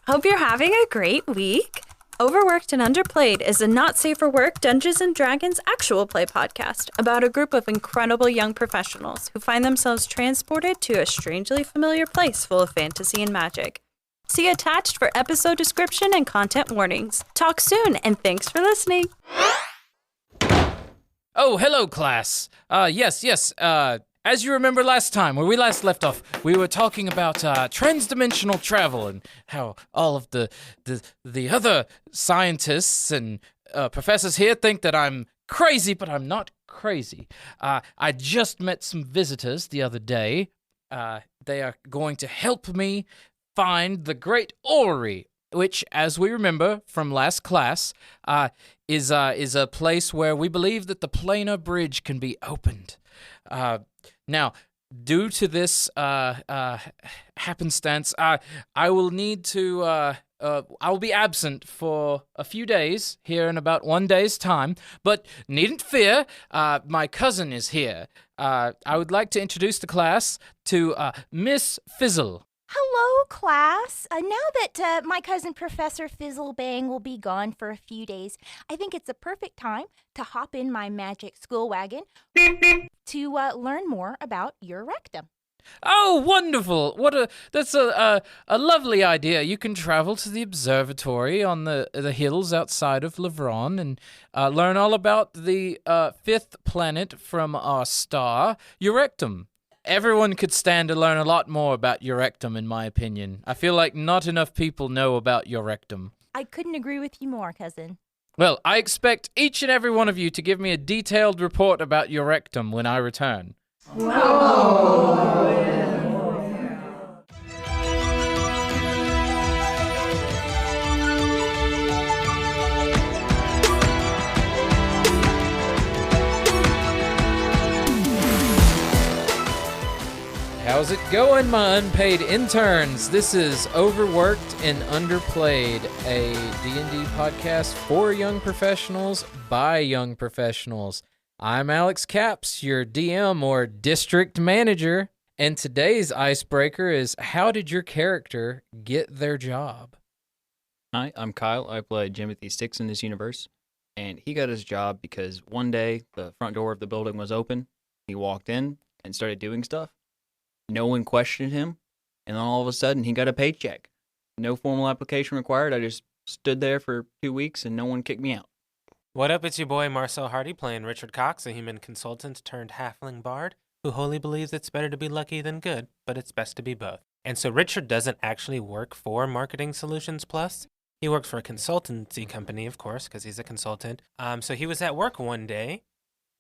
Hope you're having a great week. Overworked and Underplayed is a not safe for work Dungeons & Dragons actual play podcast about a group of incredible young professionals who find themselves transported to a strangely familiar place full of fantasy and magic. See attached for episode description and content warnings. Talk soon, and thanks for listening. Oh, hello, class. Yes. As you remember last time, where we last left off, we were talking about transdimensional travel and how all of the other scientists and professors here think that I'm crazy, but I'm not crazy. I just met some visitors the other day. They are going to help me find the Great Orrery, which, as we remember from last class, is a place where we believe that the planar bridge can be opened. Now, due to this happenstance, I will need to. I will be absent for a few days here in about 1 day's time, but needn't fear. My cousin is here. I would like to introduce the class to Miss Fizzle. Hello, class. Now that my cousin Professor Fizzlebang will be gone for a few days, I think it's a perfect time to hop in my magic school wagon to learn more about your rectum. Oh, wonderful! That's a lovely idea. You can travel to the observatory on the hills outside of Lavron and learn all about the fifth planet from our star, Eurectum. Everyone could stand to learn a lot more about Eurectum, in my opinion. I feel like not enough people know about Eurectum. I couldn't agree with you more, cousin. Well, I expect each and every one of you to give me a detailed report about Eurectum when I return. How's it going, my unpaid interns? This is Overworked and Underplayed, a D&D podcast for young professionals by young professionals. I'm Alex Capps, your DM or district manager, and today's icebreaker is, how did your character get their job? Hi, I'm Kyle. I play Jimothy Sticks in this universe, and he got his job because one day the front door of the building was open. He walked in and started doing stuff. No one questioned him, and then all of a sudden he got a paycheck. No formal application required. I just stood there for 2 weeks and no one kicked me out. What up, it's your boy Marcel Hardy playing Richard Cox, a human consultant turned halfling bard who wholly believes it's better to be lucky than good, but it's best to be both. And so Richard doesn't actually work for Marketing Solutions Plus. He works for a consultancy company, of course, because he's a consultant. So he was at work one day,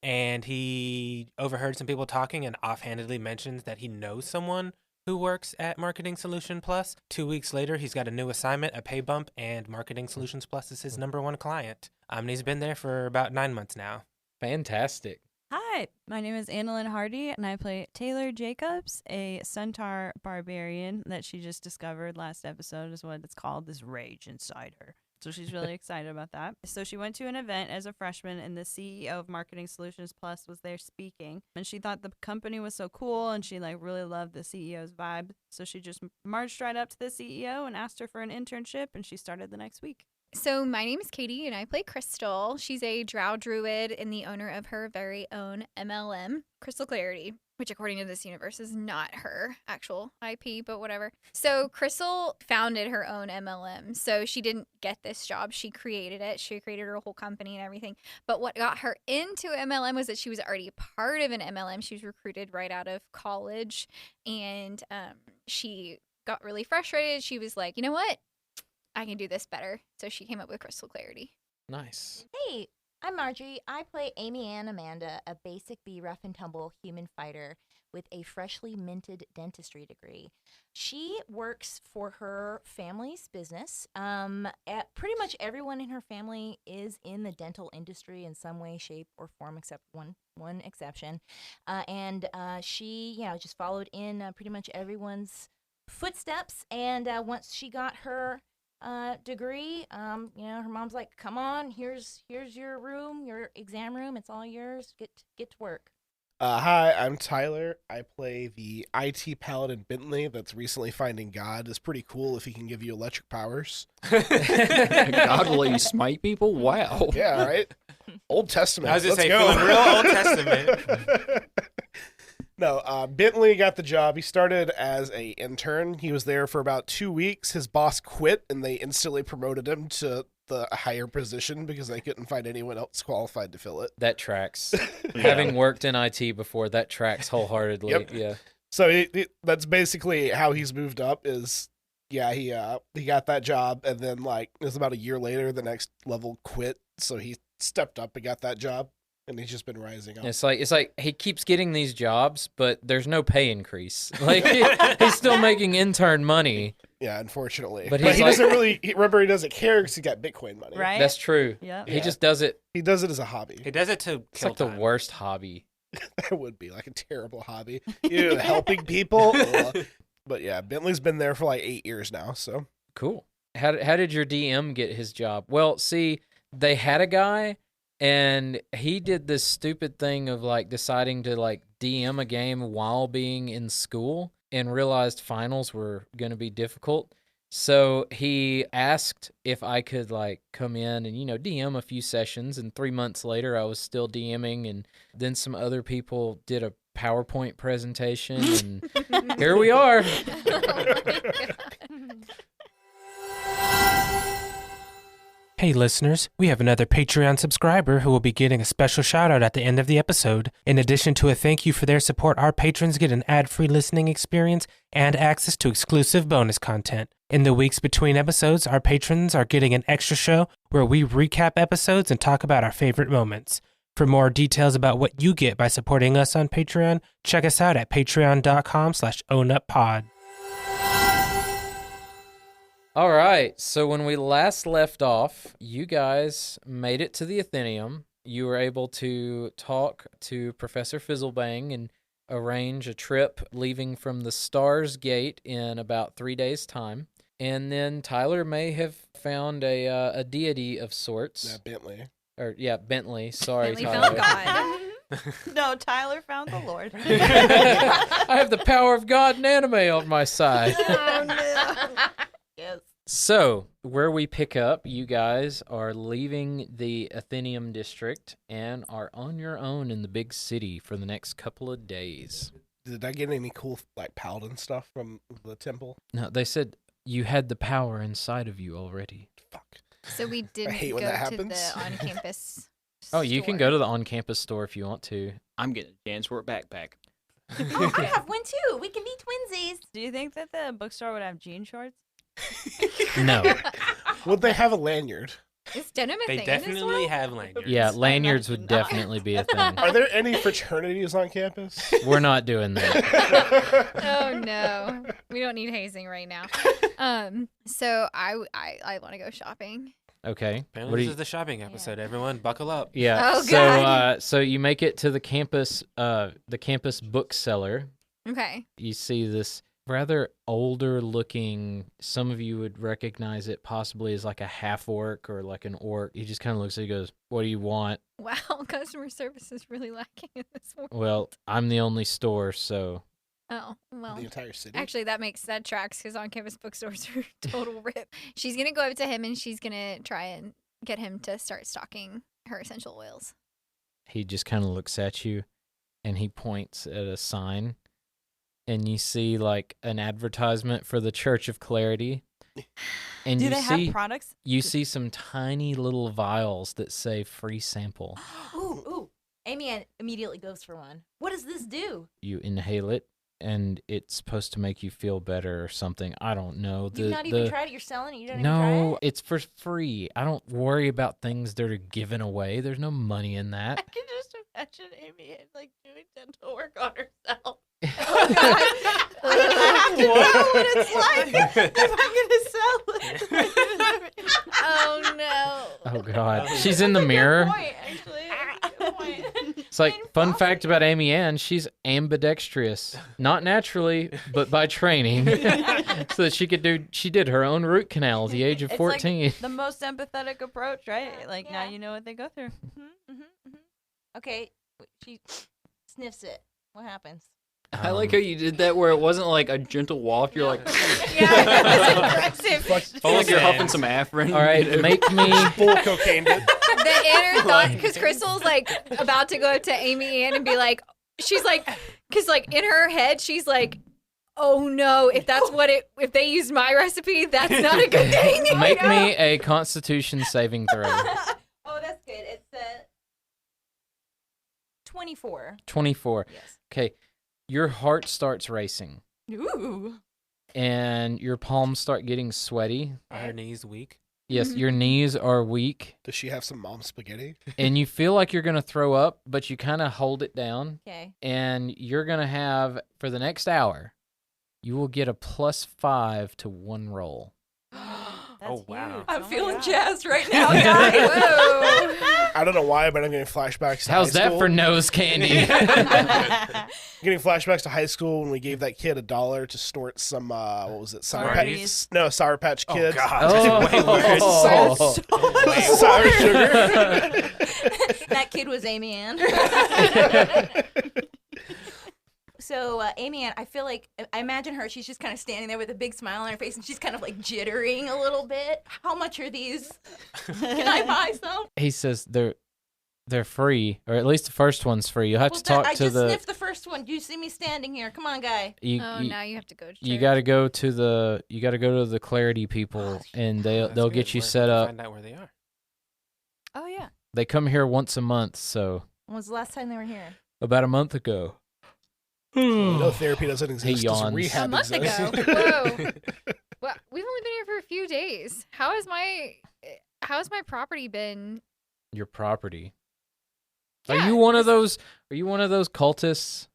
and he overheard some people talking and offhandedly mentions that he knows someone who works at Marketing Solution Plus. 2 weeks later, he's got a new assignment, a pay bump, and Marketing Solutions Plus is his number one client. And he's been there for about 9 months now. Fantastic. Hi, my name is Annalyn Hardy, and I play Taylor Jacobs, a centaur barbarian that she just discovered last episode is what it's called, this rage inside her. So she's really excited about that. So she went to an event as a freshman, and the CEO of Marketing Solutions Plus was there speaking. And she thought the company was so cool, and she really loved the CEO's vibe. So she just marched right up to the CEO and asked her for an internship, and she started the next week. So my name is Katie, and I play Krystal. She's a drow druid and the owner of her very own MLM, Crystal Clarity, which according to this universe is not her actual IP, but whatever. So Krystal founded her own MLM. So she didn't get this job. She created it. She created her whole company and everything. But what got her into MLM was that she was already part of an MLM. She was recruited right out of college, and she got really frustrated. She was like, you know what? I can do this better. So she came up with Crystal Clarity. Nice. Hey, I'm Marjorie. I play Amy Ann Amanda, a basic B rough and tumble human fighter with a freshly minted dentistry degree. She works for her family's business. Pretty much everyone in her family is in the dental industry in some way, shape, or form, except one exception. And she, just followed in pretty much everyone's footsteps. And once she got her degree, her mom's like, come on, here's your room, your exam room, it's all yours, get to work. Hi, I'm Tyler. I play the IT paladin Bentley that's recently finding God. It's pretty cool if he can give you electric powers. God will let you smite people? Wow. Yeah, right? Old Testament. I was just Let's saying, go. feeling real Old Testament. No, Bentley got the job. He started as a intern. He was there for about 2 weeks. His boss quit, and they instantly promoted him to the higher position because they couldn't find anyone else qualified to fill it. That tracks. Having worked in IT before, that tracks wholeheartedly. Yep. Yeah. So that's basically how he's moved up. He got that job, and then like it was about a year later, the next level quit. So he stepped up and got that job, and he's just been rising up. It's like he keeps getting these jobs, but there's no pay increase. Like he's still making intern money. Yeah, unfortunately. But But he's he like- doesn't really remember. He doesn't care because he got Bitcoin money. Right? That's true. Yep. He Yeah. just does it. He does it as a hobby. He does it to It's kill like the time. worst hobby. That would be like a terrible hobby. Helping people. But yeah, Bentley's been there for like 8 years now. So Cool. How did your DM get his job? Well, see, they had a guy, and he did this stupid thing of like deciding to like DM a game while being in school, and realized finals were going to be difficult. So he asked if I could like come in and DM a few sessions, and 3 months later I was still DMing, and then some other people did a PowerPoint presentation, and here we are. Hey listeners, we have another Patreon subscriber who will be getting a special shout out at the end of the episode. In addition to a thank you for their support, our patrons get an ad-free listening experience and access to exclusive bonus content. In the weeks between episodes, our patrons are getting an extra show where we recap episodes and talk about our favorite moments. For more details about what you get by supporting us on Patreon, check us out at patreon.com/ownuppod. All right, so when we last left off, you guys made it to the Athenaeum. You were able to talk to Professor Fizzlebang and arrange a trip leaving from the Stars Gate in about 3 days' time. And then Tyler may have found a deity of sorts. Bentley. Bentley. Sorry, Bentley Tyler. found God. No, Tyler found the Lord. I have the power of God and anime on my side. Oh, no. Yes. So, where we pick up, you guys are leaving the Athenaeum district and are on your own in the big city for the next couple of days. Did I get any cool like paladin stuff from the temple? No, they said you had the power inside of you already. Fuck. So we didn't hate go when that to happens. the on-campus Oh, you can go to the on-campus store if you want to. I'm getting a Jansport backpack. Oh, I have one too. We can be twinsies. Do you think that the bookstore would have jean shorts? No. Would they have a lanyard? Is denim a They thing in this definitely world? have lanyards. Yeah, lanyards would imagine not. definitely be a thing. Are there any fraternities on campus? We're not doing that. Oh no, we don't need hazing right now. So I want to go shopping. Okay. Apparently What do this you- is the shopping episode. Everyone, buckle up. Yeah. Oh, so God. so you make it to the campus bookseller. Okay. You see this rather older looking, some of you would recognize it possibly as like a half orc or like an orc. He just kind of looks at you and goes, "What do you want?" Wow, customer service is really lacking in this world. Well, I'm the only store, so Oh, well. The entire city. Actually, that tracks because on-campus bookstores are total rip. She's gonna go up to him and she's gonna try and get him to start stocking her essential oils. he just kind of looks at you and he points at a sign, and you see like an advertisement for the Church of Clarity. And Do you they see have products? you see some tiny little vials that say free sample. Ooh. Amy immediately goes for one. What does this do? You inhale it, and it's supposed to make you feel better or something. I don't know. You've not even tried it. You're selling it. You don't even try No, it? it's for free. I don't worry about things that are given away. There's no money in I that. can just imagine Amy like doing dental work on herself. I have to know what it's like if I'm gonna sell it. Oh no. Oh God, she's in the mirror. It's like fun fact about Amy Ann: she's ambidextrous, not naturally, but by training, so that she could do. She did her own root canal at the age of It's 14. like the most empathetic approach, right? Like now Yeah. you know what they go through. Okay. sniffs it. What happens? I like how you did that where it wasn't like a gentle waft. You're like, Yeah, it's aggressive. like you're huffing some Afrin. All right, make me. Full cocaine. The inner thought, because Krystal's like about to go up to Amy Ann and be like, she's like, because like in her head, she's like, oh no, if if they use my recipe, that's not a good thing. Make me a Constitution saving throw. Oh, that's good. It's 24. 24. Yes. Okay, your heart starts racing, Ooh. and your palms start getting sweaty. Are her knees weak? Yes, your knees are weak, Does she have some mom spaghetti? and you feel like you're gonna throw up, but you kind of hold it down, Okay. and you're gonna have for the next hour, you will get a +5 to 1 roll. Oh, wow. I'm feeling God. jazzed right now, guys. Whoa. I don't know why, but I'm getting flashbacks to How's high that school. for nose candy? Getting flashbacks to high school when we gave that kid $1 to snort some, what was it? Sour Smarties. Patch? No, Sour Patch Oh, Kids. God. Way worse. Sour sugar. That kid was Amy Ann. So, Amy Ann, I feel like, I imagine her, she's just kind of standing there with a big smile on her face, and she's kind of like jittering a little bit. How much are these? Can I buy some? He says they're free, or at least the first one's free. You'll have to talk I to just the. sniffed the first one. Do you see me standing here? Come on, guy. Oh, now you have to go to church. You got to go to the Clarity people, and That's they'll good. get you We're set gonna up. Find out where they are. Oh, yeah. They come here once a month, so When was the last time they were here? about a month ago. No, therapy doesn't exist. Does yawns. rehab A month exist? ago. Whoa. Well, we've only been here for a few days. How's my property been? Your property. Yeah, Are you one of those? Are you one of those cultists?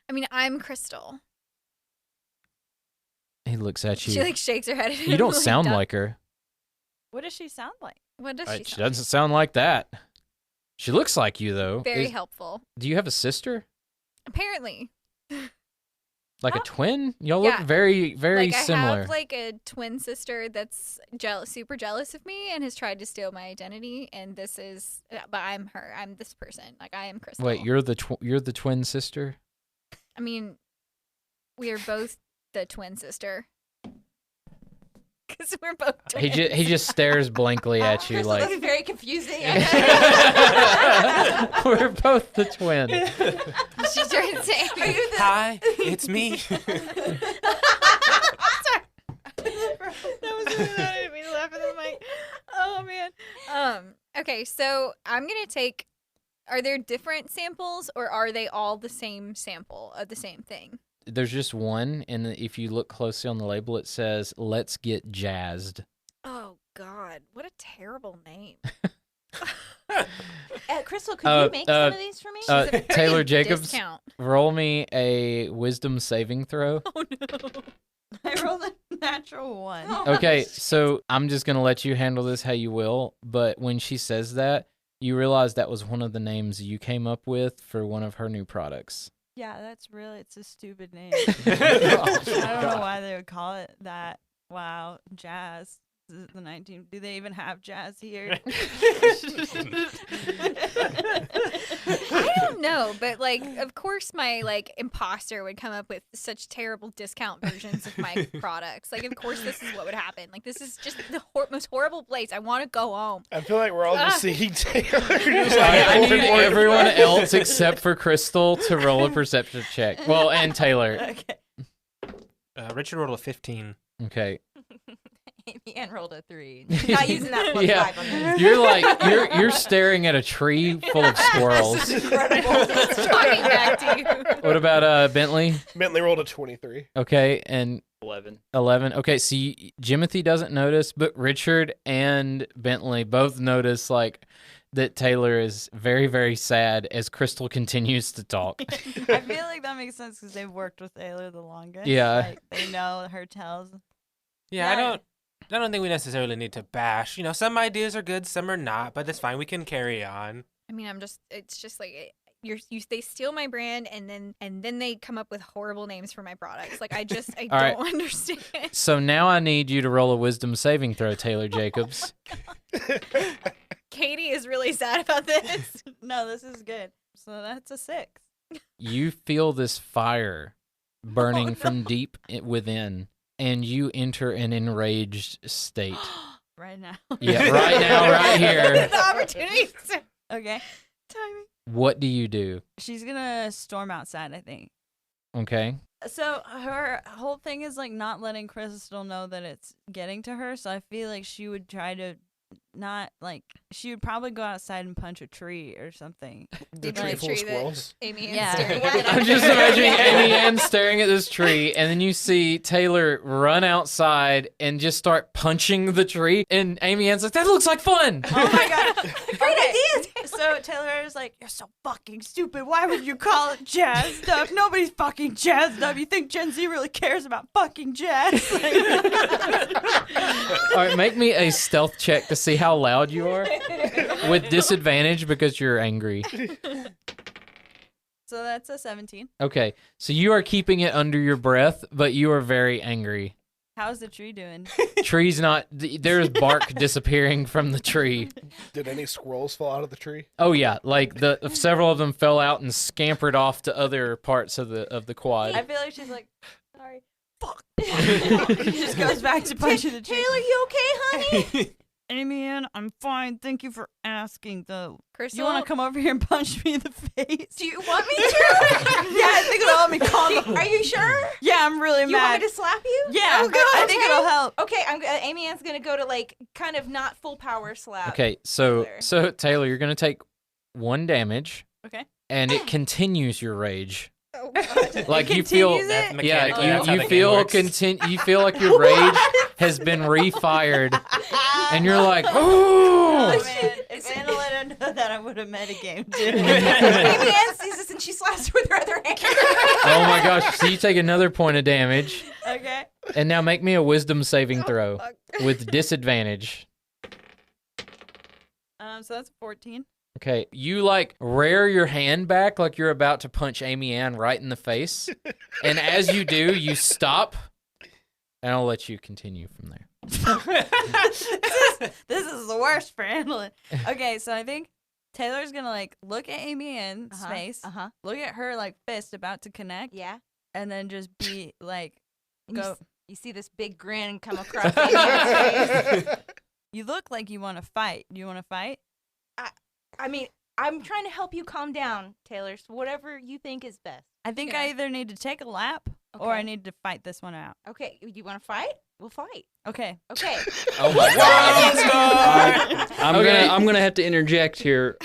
I mean, I'm Krystal. He looks at you. She like shakes her head. At You him, don't sound dumb. like her. What does she sound like? What does She she? doesn't sound like that. She looks like you though. Very helpful. Do you have a sister? Apparently. Like a twin? Y'all Yeah. look very, very Like, similar. I have like a twin sister that's super jealous of me and has tried to steal my identity. And this is, but I'm her. I'm this person. Like I am Krystal. Wait, you're the twin sister? I mean, we are both the twin sister. Because we're both twins. He just stares blankly at you Krystal, like that's very confusing. we're both the twin. She's trying to say, Are you the... Hi, it's me. That was really loud. I didn't mean to laugh at the mic. Oh man. Okay, so I'm gonna take. Are there different samples, or are they all the same sample of the same thing? There's just one, and if you look closely on the label, it says "Let's get jazzed." Oh God, what a terrible name. Krystal, could you make some of these for me? She's a very Taylor Jacobs, discount. roll me a wisdom saving throw. Oh no. I rolled a natural one. Okay, so I'm just gonna let you handle this how you will. But when she says that, you realize that was one of the names you came up with for one of her new products. Yeah, it's a stupid name. I don't know why they would call it that. Wow, jazz. This is the 19. Do they even have jazz here? I don't know, but like, of course, my like imposter would come up with such terrible discount versions of my products. Like, of course, this is what would happen. Like, this is just the most horrible place. I want to go home. I feel like we're all just seeing Taylor. I need everyone else except for Krystal to roll a perception check. Well, and Taylor. Okay. Richard rolled a 15. Okay. Amy Ann rolled a 3. Not using that plus Yeah. 5 on this. You're like you're staring at a tree full of squirrels. Incredible. It's talking back to you. What about Bentley? Bentley rolled a 23. Okay, and 11. 11. Okay, so Jimothy doesn't notice, but Richard and Bentley both notice like that Taylor is very, very sad as Krystal continues to talk. I feel like that makes sense because they've worked with Taylor the longest. Yeah. Like, they know her tells. Yeah, I don't think we necessarily need to bash. You know, some ideas are good, some are not, but it's fine. We can carry on. I mean, it's just like they steal my brand and then they come up with horrible names for my products. Like I All don't right. understand. So now I need you to roll a wisdom saving throw, Taylor Jacobs. Katie is really sad about this. No, this is good. So that's a 6. you feel this fire burning from deep within, and you enter an enraged state. Right now. Yeah, right now, right here. The opportunity. Okay. Timing. What do you do? She's gonna storm outside, I think. Okay. So her whole thing is like not letting Krystal know that it's getting to her. So I feel like she would try to not like she would probably go outside and punch a tree or something. The tree Like full of tree that- squirrels. Amy Ann's Yeah. staring at. I'm just imagining Amy Ann staring at this tree, and then you see Taylor run outside and just start punching the tree. And Amy Ann's like, "That looks like fun." Oh my god. Great idea. So Taylor is like, "You're so fucking stupid. Why would you call it jazzed up? Nobody's fucking jazzed up. You think Gen Z really cares about fucking jazz?" All right, make me a stealth check to see how loud you are with disadvantage because you're angry. So that's a 17. Okay, so you are keeping it under your breath, but you are very angry. How's the tree doing? Tree's not, there's bark disappearing from the tree. Did any squirrels fall out of the tree? Oh yeah, like several of them fell out and scampered off to other parts of the quad. I feel like she's like, sorry. Fuck. She just goes back to punching the tree. Taylor, you okay, honey? Amy Ann, I'm fine. Thank you for asking, though. Krystal, You want to come over here and punch me in the face? Do you want me to? Yeah, I think it'll help me calm down. Are you sure? Yeah, I'm really You mad. want me to slap you? Yeah, Oh, good. I think Okay. it'll help. Okay, Amy Ann's gonna go to like kind of not full power slap. Okay, so Taylor. Taylor, you're gonna take 1 damage, Okay. and it continues your rage. Oh, God. Like you feel, continues That's it? mechanically, yeah, that's how you the game feel works. you feel like your rage has been refired, and you're like, oh. Oh, man. If Anna let her know that, I would have met a game, too. Amy Ann sees this and she slaps her with her other hand. Oh my gosh! So you take another point of damage, Okay. and now make me a wisdom saving throw Fuck. with disadvantage. So that's 14. Okay, you like rear your hand back like you're about to punch Amy Ann right in the face, and as you do, you stop, and I'll let you continue from there. This is the worst for handling. Okay, so I think Taylor's gonna like look at Amy Ann's face, look at her like fist about to connect, Yeah. and then just be like, And go. You see this big grin come across Amy Ann's face. You look like you want to fight. Do you want to fight? I mean, I'm trying to help you calm down, Taylor. So whatever you think is best. I think Okay. I either need to take a lap or I Okay. need to fight this one out. Okay, you want to fight? We'll fight. Okay. Okay. Oh my god! I'm gonna have to interject here.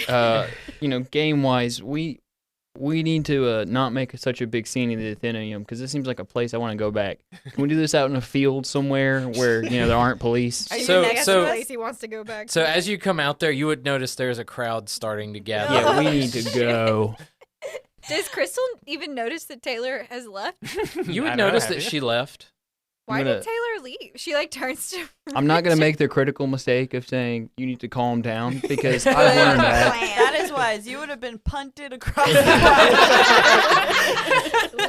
Game wise, we need to not make such a big scene in the Athenaeum because this seems like a place I want to go back. Can we do this out in a field somewhere where there aren't police? Are you So- next so- place he wants to go back So to? as you come out there, you would notice there's a crowd starting to gather. Yeah, we need to go. Does Krystal even notice that Taylor has left? You I would know, notice have that you? she left. Why I'm did gonna- Taylor leave? She like turns to. I'm not gonna make the critical mistake of saying you need to calm down because I've learned that. That is wise. You would have been punted across the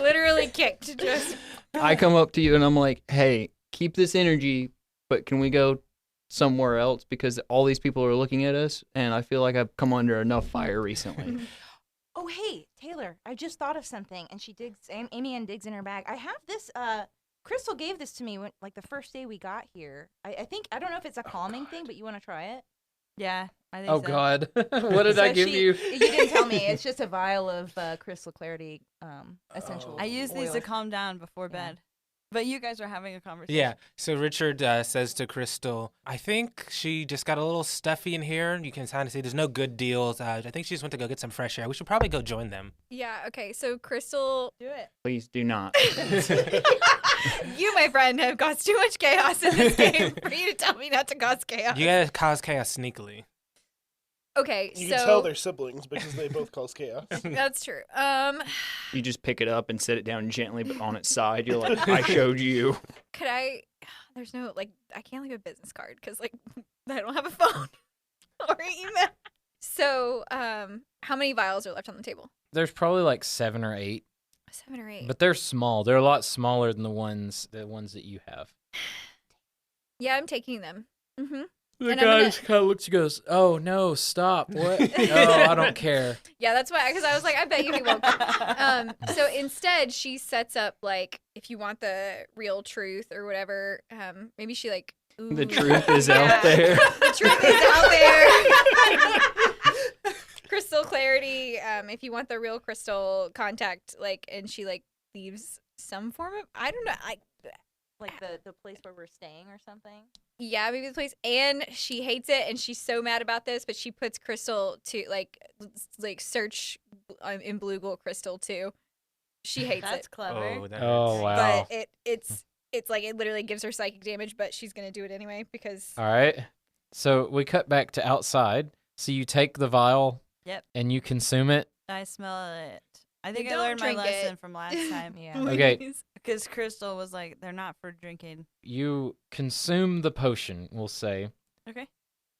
Literally kicked. Just I come up to you and I'm like, hey, keep this energy, but can we go somewhere else because all these people are looking at us and I feel like I've come under enough fire recently. Oh, hey, Taylor, I just thought of something. And she digs, Amy Ann digs in her bag. I have this, Krystal gave this to me when, like, the first day we got here. I think, I don't know if it's a calming thing, but you want to try it? Yeah, I think Oh so. God! What did I So give you? You didn't tell me. It's just a vial of Crystal Clarity essential I use these to oil. calm down before Yeah. bed. But you guys are having a conversation. Yeah. So Richard says to Krystal, I think she just got a little stuffy in here. You can kind of see there's no good deals. I think she just went to go get some fresh air. We should probably go join them. yeah. Okay. So Krystal, Do it. Please do not. you, my friend, have caused too much chaos in this game for you to tell me not to cause chaos. You gotta cause chaos sneakily. Okay. You so can tell they're siblings because they both cause chaos. that's true. You just pick it up and set it down gently, but on its side. You're like, I showed you. Could I? There's no like. I can't leave a business card because like I don't have a phone or email. So how many vials are left on the table? There's probably like 7 or 8, 7 or 8. but they're small. They're a lot smaller than the ones that you have. Yeah, I'm taking them. Mm-hmm. The And guy I'm just kind of looks and goes, "Oh no, stop! What? No, I don't care." Yeah, that's why, because I was like, I bet you he won't. So instead, she sets up like, if you want the real truth or whatever, maybe she like. The ooh. truth is Yeah. out there. The truth is out there. Crystal clarity. If you want the real Krystal, contact like, and she like leaves some form of, I don't know, Like the place where we're staying or something. yeah, maybe the place. And she hates it, and she's so mad about this, but she puts Krystal to like search in Blue Google Krystal too. She hates That's it, clever. Oh, that Oh hurts. wow! but it's like it literally gives her psychic damage, but she's gonna do it anyway because All right. So we cut back to outside. So you take the vial. Yep. And you consume it. I smell it. I think I don't learned my drink lesson it. from last time. Yeah. Okay. Because Krystal was like, they're not for drinking. You consume the potion, we'll say, Okay.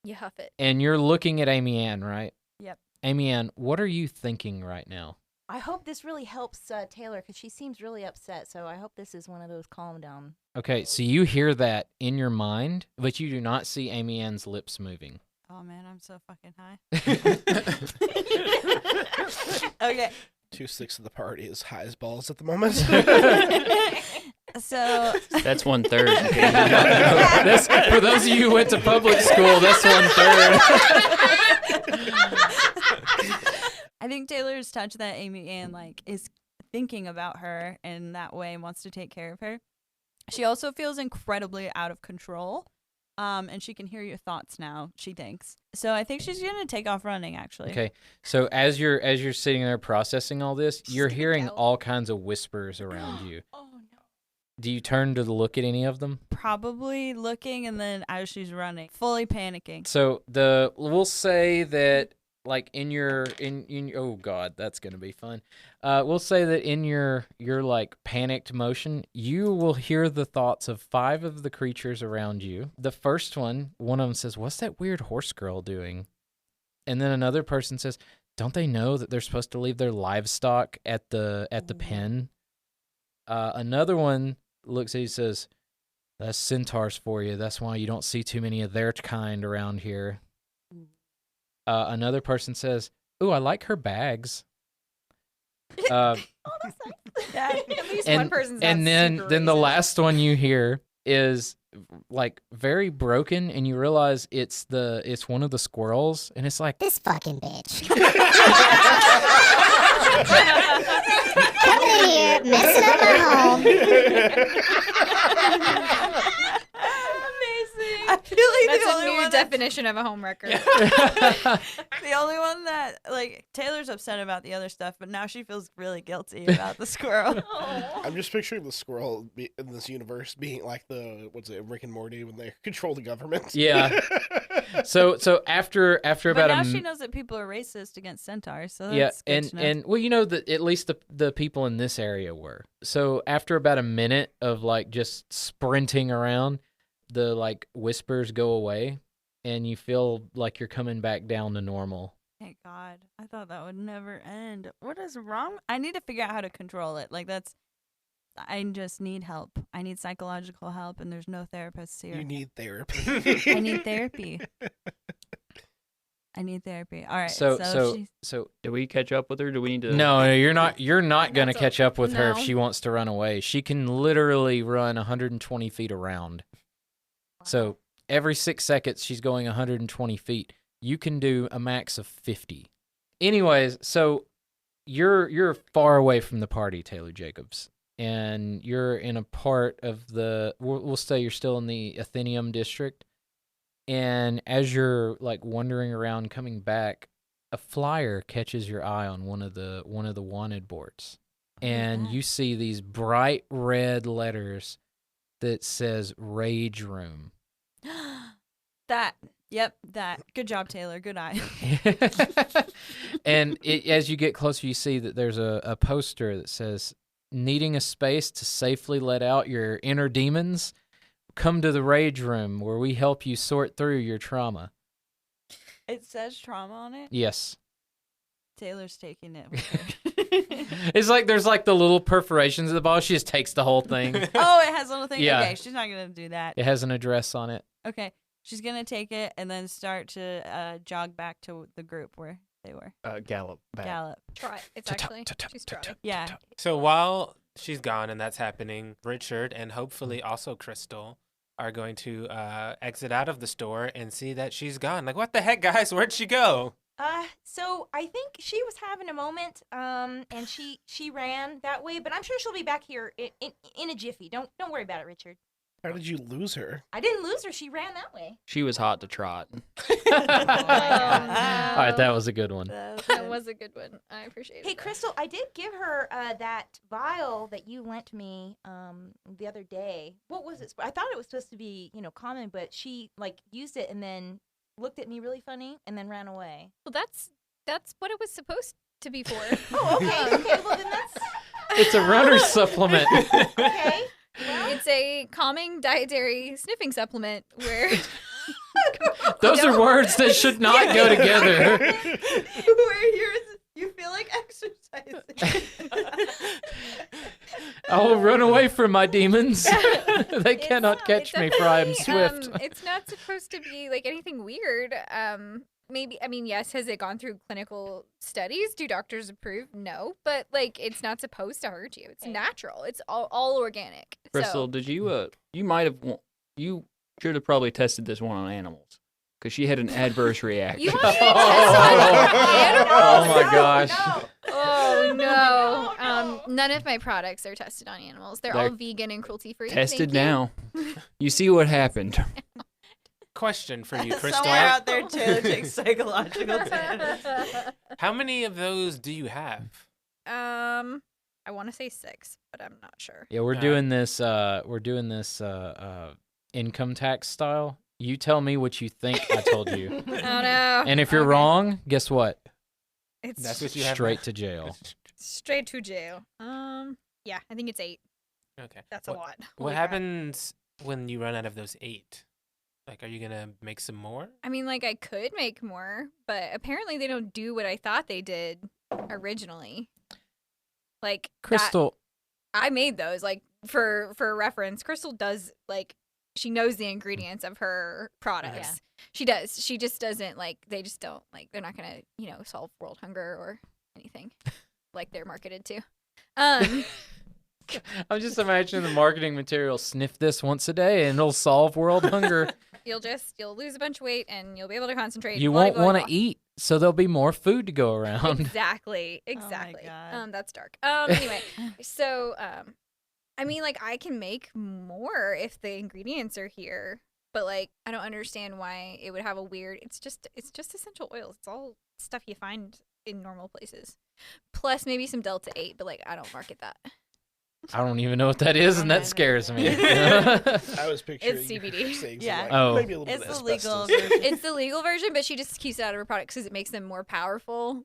you huff it. and you're looking at Amy Ann, right? Yep. Amy Ann, what are you thinking right now? I hope this really helps Taylor because she seems really upset. So I hope this is one of those calm down. Okay, so you hear that in your mind, but you do not see Amy Ann's lips moving. Oh man, I'm so fucking high. Okay. 2/6 of the party is high as balls at the moment. So That's 1/3. Okay. That's, for those of you who went to public school, that's 1/3. I think Taylor's touch that Amy Ann like is thinking about her in that way and wants to take care of her. She also feels incredibly out of control. And she can hear your thoughts now, she thinks. So I think she's gonna take off running actually. Okay, so as you're sitting there processing all this, you're hearing all kinds of whispers around you. Oh no. Do you turn to look at any of them? Probably looking, and then as she's running, fully panicking. So we'll say that like in your oh god, that's gonna be fun. We'll say that in your like panicked motion, you will hear the thoughts of 5 of the creatures around you. The first one of them says, "What's that weird horse girl doing?" And then another person says, "Don't they know that they're supposed to leave their livestock at the pen?" Another one looks at you and says, "That's centaurs for you. That's why you don't see too many of their kind around here." Another person says, "Ooh, I like her bags." Yeah. At least and one person's not and then super the racist. last one you hear is like very broken, and you realize it's one of the squirrels, and it's like, This fucking bitch. Coming in here, messing up my home. Amazing. I feel like That's the a only new one definition of a homewrecker. the only one that like Taylor's upset about the other stuff, but now she feels really guilty about the squirrel. I'm just picturing the squirrel in this universe being like Rick and Morty when they control the government. Yeah. So after But about now a she knows that people are racist against centaurs, so yeah, that's good to know. and well, you know that at least the people in this area were. So after about a minute of like just sprinting around, the like whispers go away, and you feel like you're coming back down to normal. Thank God. I thought that would never end. What is wrong? I need to figure out how to control it. Like I just need help. I need psychological help, and there's no therapists here. You need therapy. I need therapy. I need therapy. All right. So she's, Do we catch up with her? Do we need to? no, you're not gonna That's catch up with her if no. she wants to run away. She can literally run 120 feet around. So every 6 seconds she's going 120 feet. You can do a max of 50. Anyways, so you're far away from the party, Taylor Jacobs, and you're in a part of we'll say you're still in the Athenium district. And as you're like wandering around coming back, a flyer catches your eye on one of the wanted boards. And you see these bright red letters that says Rage Room. that. Yep, that. Good job, Taylor. Good eye. And as you get closer, you see that there's a poster that says, "Needing a space to safely let out your inner demons? Come to the Rage Room, where we help you sort through your trauma." It says trauma on it. Yes. Taylor's taking it with her. It's like there's like the little perforations at the bottom. She just takes the whole thing. Oh, it has a little thing. Yeah. Okay, she's not gonna do that. It has an address on it. Okay, She's gonna take it and then start to jog back to the group where they were. Gallop back. Gallop. Trot. It's actually she's trotting. Yeah. So while she's gone and that's happening, Richard and hopefully also Krystal are going to exit out of the store and see that she's gone. Like, what the heck, guys? Where'd she go? So I think she was having a moment, and she ran that way, but I'm sure she'll be back here in a jiffy. Don't worry about it, Richard. How did you lose her? I didn't lose her. She ran that way. She was hot to trot. All right, that was a good one. That was a good one. I appreciate it. Hey, Krystal, I did give her that vial that you lent me the other day. What was it? I thought it was supposed to be, common, but she used it and then looked at me really funny and then ran away. Well, that's what it was supposed to be for. Oh, okay. Okay, well then that's It's a runner's supplement. okay. Well, It's a calming dietary sniffing supplement where Those are words that should not go together. you feel like exercising. I will run away from my demons. They It's- cannot catch me, for I am definitely, swift. it's not supposed to be like anything weird. Maybe, I mean, yes, has it gone through clinical studies? Do doctors approve? No, but it's not supposed to hurt you. It's Okay. natural. It's all organic. Krystal, So, did you you might have you should have probably tested this one on animals because she had an adverse reaction. you want me to test on animals? Oh my gosh. Oh no. no. None of my products are tested on animals. They're all vegan and cruelty free. Tested now. You see what happened. Question for you, Somewhere Krystal. out there, Taylor takes psychological damage. How many of those do you have? I want to say 6, but I'm not sure. Yeah, we're doing this. We're doing this income tax style. You tell me what you think I told you, Oh no. and if you're Okay. wrong, guess what? It's That's what you have. Straight to jail. straight to jail. Yeah, I think it's 8. Okay. That's a lot. What Holy crap. happens when you run out of those 8? Like, are you gonna make some more? I mean, I could make more, but apparently they don't do what I thought they did originally. That- Krystal, I made those for reference. Krystal does she knows the ingredients of her products. Yeah. She does. She just doesn't they just don't they're not gonna solve world hunger or anything like they're marketed to. I'm just imagining the marketing material. Sniff this once a day, and it'll solve world hunger. You'll lose a bunch of weight and you'll be able to concentrate. You blah, won't blah, want to blah. eat, so there'll be more food to go around. Exactly. Oh my Exactly. God. That's dark. Anyway, so I mean I can make more if the ingredients are here, but I don't understand why it would have a weird it's just essential oils. It's all stuff you find in normal places. Plus maybe some Delta 8, but I don't market that. I don't even know what that is, and that scares me. I was picturing It's CBD. saying Yeah. something Oh. maybe a little It's bit the of legal asbestos. version. It's the legal version, but she just keeps it out of her products because it makes them more powerful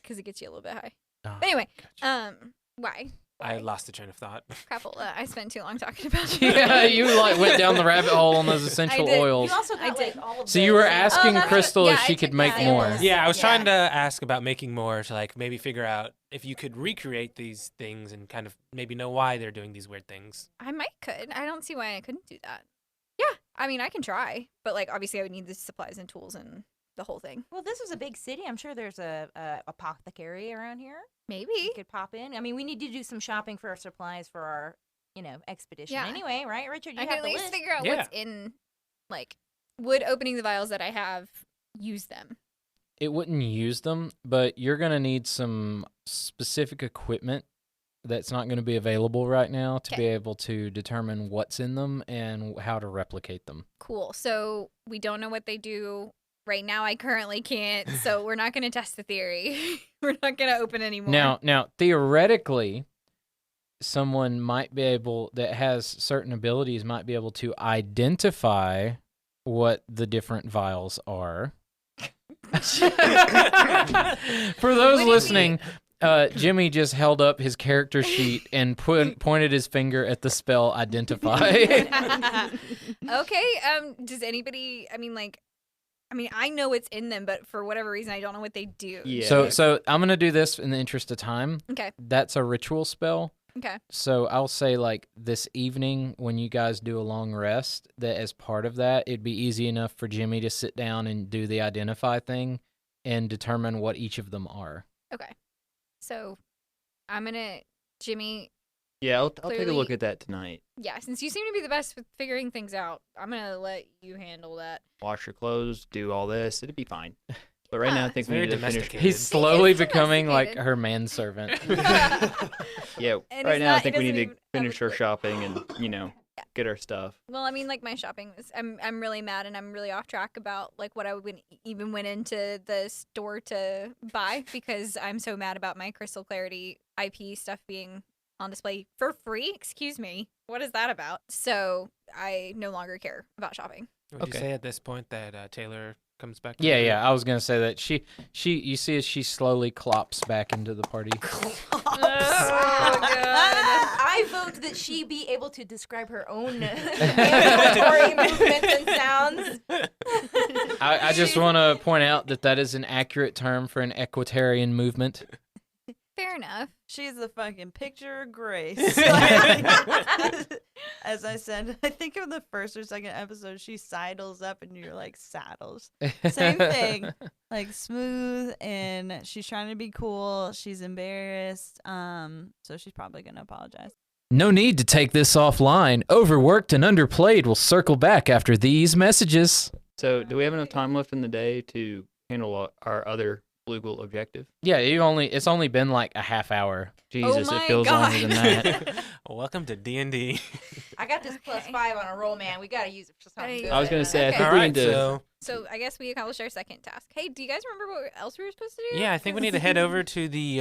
because it gets you a little bit high. Oh, But anyway, gotcha. why? I lost the train of thought. Crapple, I spent too long talking about it. Yeah, you went down the rabbit hole on those essential did. oils. You also I got did. all of So you were those. asking that's Krystal what- if yeah, she I could took make that. more. Yeah, I was Yeah. trying to ask about making more to maybe figure out if you could recreate these things and kind of maybe know why they're doing these weird things. I could. I don't see why I couldn't do that. Yeah, I mean, I can try, but obviously I would need the supplies and tools and the whole thing. Well, this is a big city. I'm sure there's a apothecary around here. Maybe. We could pop in. I mean, we need to do some shopping for our supplies for our, expedition. Yeah. Anyway, right, Richard? You I have can at the least list. figure out Yeah. what's in, would opening the vials that I have use them. It wouldn't use them, but you're going to need some specific equipment that's not going to be available right now to be able to determine what's in them and how to replicate them. Cool. So we don't know what they do. Right now, I currently can't, so we're not going to test the theory. We're not going to open anymore. Now, theoretically, someone might be able that has certain abilities might be able to identify what the different vials are. For those What do you listening, Jimmy just held up his character sheet and pointed his finger at the spell identify. Okay. Does anybody? I mean, I know what's in them, but for whatever reason, I don't know what they do. Yeah. So I'm gonna do this in the interest of time. Okay. That's a ritual spell. Okay. So I'll say, like, this evening when you guys do a long rest, that as part of that, it'd be easy enough for Jimmy to sit down and do the identify thing and determine what each of them are. Okay. So I'm gonna Jimmy. Yeah, I'll take a Clearly- look at that tonight. Yeah, since you seem to be the best with figuring things out, I'm gonna let you handle that. Wash your clothes, do all this. It'd be fine. But right now, I think we Very need to finish. domesticated. He's slowly It's becoming like domesticated. her manservant. Yeah, And right he's now I not- he think we doesn't need even to have a finish our clue. shopping and get our stuff. Well, I mean, like my shopping was, I'm really mad and I'm really off track about like what I even went into the store to buy because I'm so mad about my Crystal Clarity IP stuff being on display for free. Excuse me, what is that about? So I no longer care about shopping. Would Okay. you say at this point that Taylor comes back? Yeah, yeah. I was gonna say that she. You see, as she slowly clops back into the party. I vote that she be able to describe her own ambulatory movements and sounds. I just want to point out that is an accurate term for an equitarian movement. Fair enough. She's the fucking picture of grace. As I said, I think in the first or second episode, she sidles up and you're like, saddles. Same thing. Like smooth, and she's trying to be cool. She's embarrassed. So she's probably going to apologize. No need to take this offline. Overworked and Underplayed will circle back after these messages. So, do we have enough time left in the day to handle our other legal objective? Yeah, it's only been like a half hour. Jesus, my it feels longer than that. Welcome to D&D. I got this +5 on a roll, man. We gotta use it for something good. I was gonna say, I Okay. think All we right, need to. so So I guess we accomplished our second task. Hey, do you guys remember what else we were supposed to do? yeah, I think we need to head over to the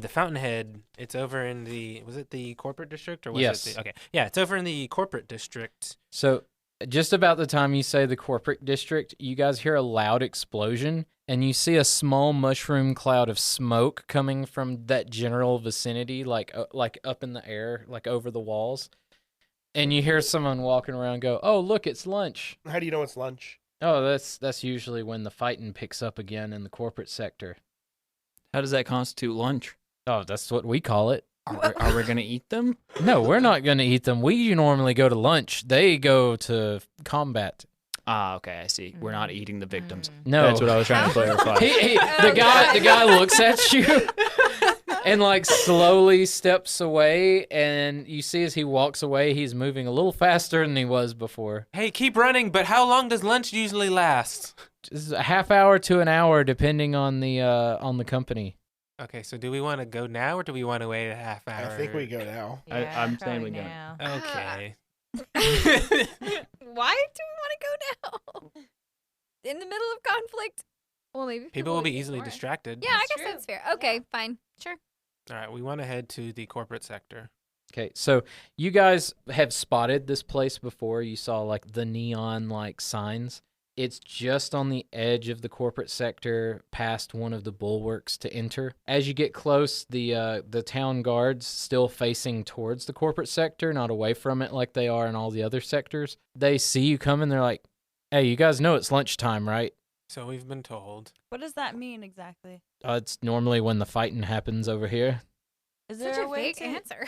Fountainhead. It's over in was it the corporate district or was Yes. it okay? Yeah, it's over in the corporate district. So, just about the time you say the corporate district, you guys hear a loud explosion, and you see a small mushroom cloud of smoke coming from that general vicinity, like up in the air, like over the walls. And you hear someone walking around go, "Oh, look, it's lunch." How do you know it's lunch? Oh, that's usually when the fighting picks up again in the corporate sector. How does that constitute lunch? Oh, that's what we call it. Are we gonna eat them? No, we're not going to eat them. We normally go to lunch. They go to combat. Ah, okay, I see. We're not eating the victims. No. That's what I was trying to clarify. The guy looks at you and like slowly steps away, and you see as he walks away, he's moving a little faster than he was before. Hey, keep running, but how long does lunch usually last? Just a half hour to an hour, depending on the company. Okay, so do we want to go now or do we want to wait a half hour? I think we go now. I'm saying we go. Okay. Why do we want to go now? In the middle of conflict? Well, maybe People will would be get easily bored. distracted. Yeah, I That's guess true. that's fair. Okay, fine. Sure. All right, we want to head to the corporate sector. Okay, so you guys have spotted this place before. You saw like the neon like signs. It's just on the edge of the corporate sector, past one of the bulwarks to enter. As you get close, the town guards still facing towards the corporate sector, not away from it like they are in all the other sectors. They see you coming. They're like, "Hey, you guys know it's lunchtime, right?" So we've been told. What does that mean exactly? It's normally when the fighting happens over here. Is Such there a a way vague to answer.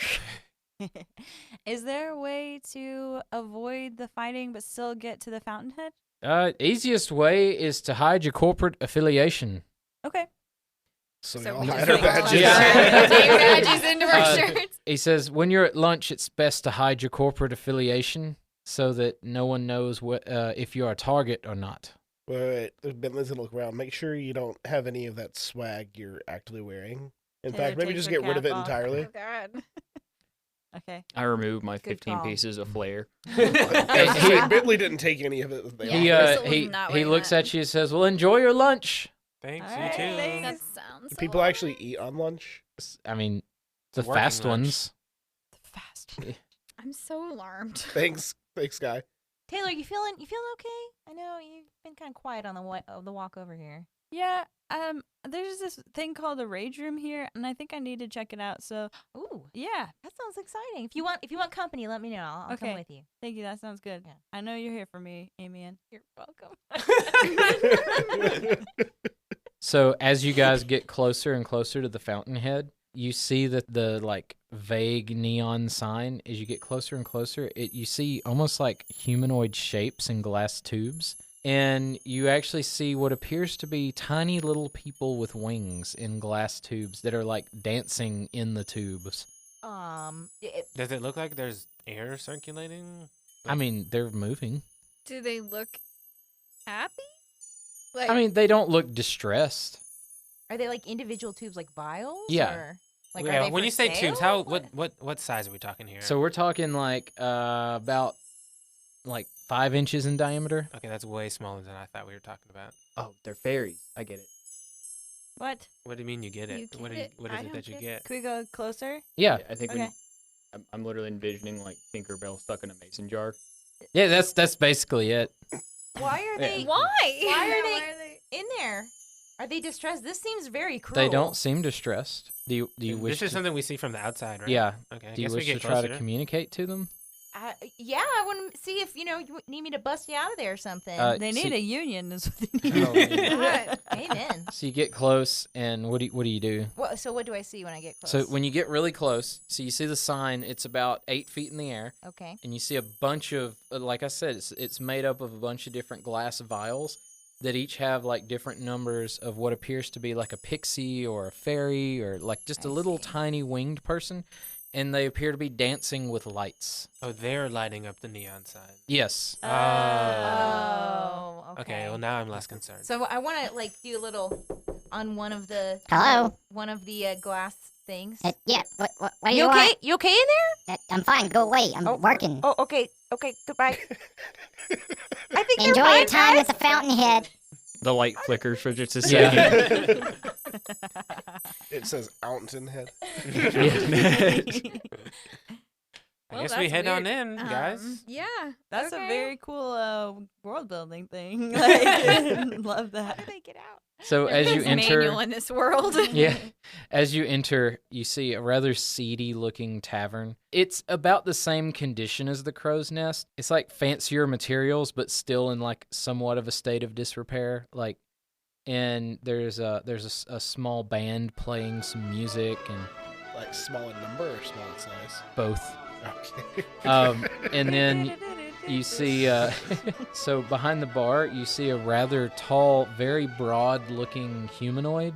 Is there a way to avoid the fighting but still get to the fountainhead? Easiest way is to hide your corporate affiliation. Okay. So we So all we hide just our take badges. Yeah. Take badges into our Uh, shirts. He says, when you're at lunch, it's best to hide your corporate affiliation so that no one knows if you're a target or not. Wait. Bentley's gonna look around. Make sure you don't have any of that swag you're actively wearing. In Taylor fact, maybe takes just her get rid of cap it off. entirely. Oh, God. Okay. I removed my Good 15 call. pieces of flair. Bentley didn't take any of it. With Yeah. them. He Crystal was he not he wearing looks that. at you and says, "Well, enjoy your lunch." Thanks, All right, you too. thanks. That sounds. Do people actually eat on lunch? I mean, the Working fast lunch. ones. Fast. I'm so alarmed. Thanks, guy. Taylor, you feeling okay? I know you've been kind of quiet on the walk over here. Yeah. There's this thing called the rage room here, and I think I need to check it out. So, Ooh, yeah. that sounds exciting. If you want company, let me know. I'll come Okay. with you. Thank you. That sounds good. Yeah. I know you're here for me, Amy. You're welcome. So as you guys get closer and closer to the fountainhead, you see that the like vague neon sign as you get closer and closer. You see almost like humanoid shapes in glass tubes, and you actually see what appears to be tiny little people with wings in glass tubes that are like dancing in the tubes. Does it look like there's air circulating? I mean, they're moving. Do they look happy? I mean, they don't look distressed. Are they like individual tubes, like vials? Yeah. Or, like, Yeah, are they when for you say sale? tubes, what size are we talking here? So we're talking like about like 5 inches in diameter. Okay, that's way smaller than I thought we were talking about. Oh, they're fairies. I get it. What? What do you mean you get it? You What, get it? what I is it don't that you get get? Can we go closer? Yeah, I think Okay. I'm literally envisioning like Tinkerbell stuck in a mason jar. yeah, that's basically it. Why are they? Why? Why are they in there? Are they distressed? This seems very cruel. They don't seem distressed. Do you wish? This is to, something we see from the outside, right? Yeah. Okay. I Do you guess wish we to get try to closer. communicate to them? Yeah, I want to see if you need me to bust you out of there or something. They need so- a union. Is what they need. Oh, man. Amen. So you get close, and what do you do? So what do I see when I get close? So when you get really close, so you see the sign. It's about 8 feet in the air, Okay. and you see a bunch of, like I said, it's made up of a bunch of different glass vials that each have like different numbers of what appears to be like a pixie or a fairy or like just a little tiny winged person, and they appear to be dancing with lights. Oh, they're lighting up the neon sign. Yes. Oh. Okay. Well, now I'm less concerned. So I want to like do a little on one of the Hello? glass things. Yeah, what do You you okay? want? You okay in there? I'm fine, go away, I'm working. Oh, okay. Okay, goodbye. I think Enjoy you're fine, your time guys. at the fountainhead. The light flickers for just a Yeah. second. It says Ountain Head. I Well, guess we that's head on weird. in, guys. Yeah. That's okay. a very cool world building thing. Like, love that. How do they get out? So as you There's manual enter, in this world. yeah, as you enter, you see a rather seedy-looking tavern. It's about the same condition as the Crow's Nest. It's like fancier materials, but still in like somewhat of a state of disrepair. Like, and there's a small band playing some music and Like small in number or small in size? both. Okay. And then you see, so behind the bar, you see a rather tall, very broad-looking humanoid,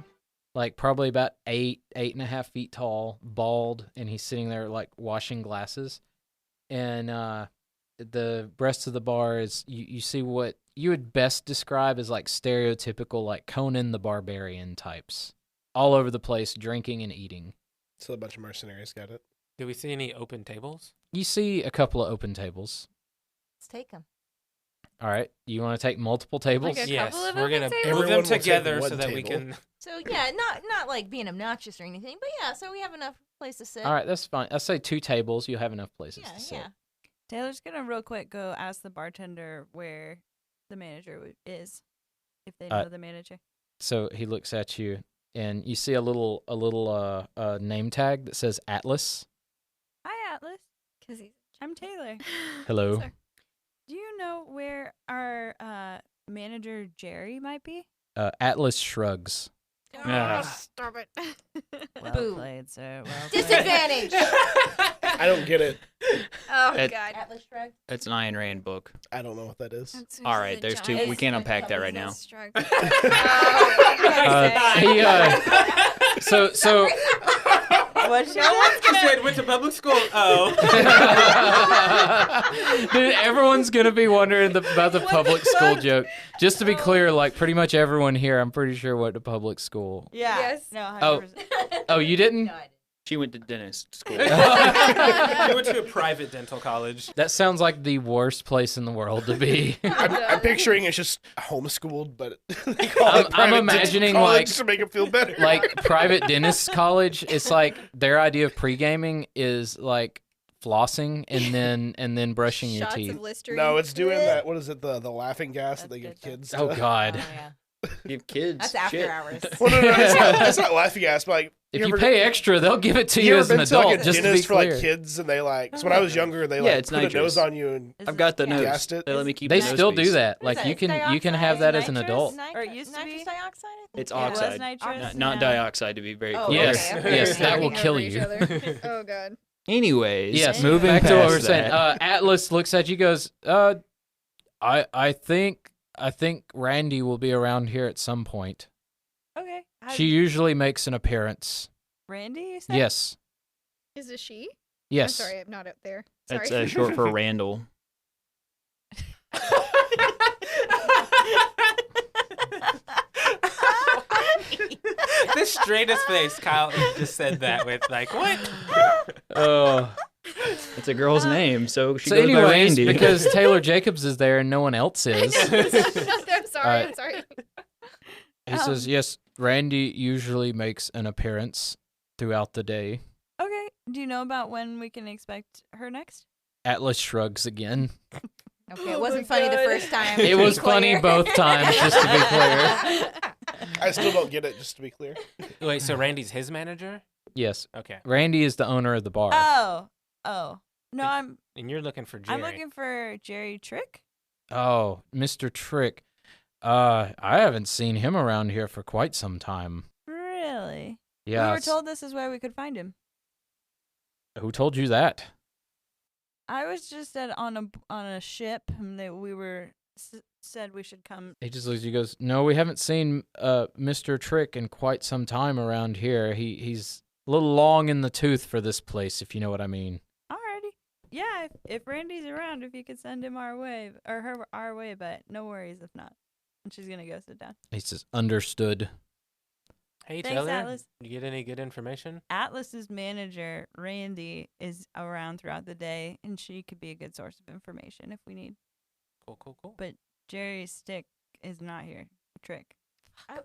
like probably about 8.5 feet tall, bald, and he's sitting there like washing glasses. And the rest of the bar is you see what you would best describe as like stereotypical, like Conan the Barbarian types, all over the place, drinking and eating. So a bunch of mercenaries got it. Do we see any open tables? You see a couple of open tables. Let's take them. All right, you want to take multiple tables? Like a Yes, couple of we're open gonna tables? move Everyone them will take together one so that we table. can. So yeah, not like being obnoxious or anything, but yeah, so we have enough place to sit. All right, that's fine. I say 2 tables. You have enough places Yeah, to sit. yeah. Taylor's gonna real quick go ask the bartender where the manager is, if they know the manager. So he looks at you, and you see a little name tag that says Atlas. Hi, Atlas. 'Cause he's I'm Taylor. Hello. Sorry. Do you know where our manager Jerry might be? Atlas shrugs. Yeah. Stop it. Well Boo. played, sir. Well played. Disadvantage. I don't get it. Oh, It- God. Atlas Shrug. It's an Ayn Rand book. I don't know what that is. That's All just right, a there's two. giant We can't unpack that right now. strug. So What'd you No say? one's gonna say went to public school. Oh. dude, everyone's gonna be wondering about the public school joke. Just to be clear, like pretty much everyone here, I'm pretty sure went to public school. Yeah. Yes. No. Oh. 100%. Oh, you didn't? No, I didn't. She went to dentist school. You went to a private dental college. That sounds like the worst place in the world to be. I'm picturing it's just homeschooled, but they call I'm it private imagining, college like- to make it feel better. Like private dentist college, it's like their idea of pre-gaming is like flossing and then brushing your Shots teeth. of Listerine. No, it's doing that. What is it? The laughing gas that they That's give good, kids. Oh to- God. Oh, yeah. Give kids That's after shit. hours. Well, no, it's not laughing gas, but like, If you ever- pay extra, they'll give it to you you ever as an been to like adult. a just to be dentist for like clear. kids, and they like. So when I was younger, they Yeah, like it's put a nitrous. nose on you and I've got the Yeah. nose. Gassed it. They let me keep. They the nose still do piece. that. What is Like that? you It's can have that as an Nitrous? adult. Or it used to nitrous be? dioxide? I think? It's Yeah, it was oxide, nitrous, not yeah. dioxide to be very Oh, clear. Yes, okay. yes, that will Talking kill over each you. other. Oh god. Anyways, Yes, moving back to what we were past saying. that. Atlas looks at you, goes, I think Randy will be around here at some point. Okay. She usually makes an appearance. Randy, you said? Yes, Is it she? yes. I'm sorry, I'm not up there. Sorry. That's short for Randall. The straightest face Kyle just said that with, like, what? Oh. It's a girl's name, so she So, goes by anyways, Randy. because Taylor Jacobs is there and no one else is, I'm sorry. I'm sorry. he says, yes, Randy usually makes an appearance throughout the day. Okay. Do you know about when we can expect her next? Atlas shrugs again. Okay, it wasn't funny the first time. It to be was funny clear. both times, just to be clear. I still don't get it. Just to be clear, Wait, so Randy's his manager? Yes, Okay. Randy is the owner of the bar. Oh. No, I'm And you're looking for Jerry. looking for Jerry Trick. Oh, Mr. Trick. I haven't seen him around here for quite some time. Really? Yeah. We were told this is where we could find him. Who told you that? I was just on a ship and that we were said we should come. He just looks at you and goes, no, we haven't seen Mr. Trick in quite some time around here. He's a little long in the tooth for this place, if you know what I mean. Alrighty. Yeah, if Randy's around, if you could send him our way or her our way, but no worries if not. And she's gonna go sit down. He says, understood. Hey, Thanks, Taylor. Atlas. You get any good information? Atlas's manager, Randy, is around throughout the day, and she could be a good source of information if we need. Cool. But Jerry's stick is not here. Trick.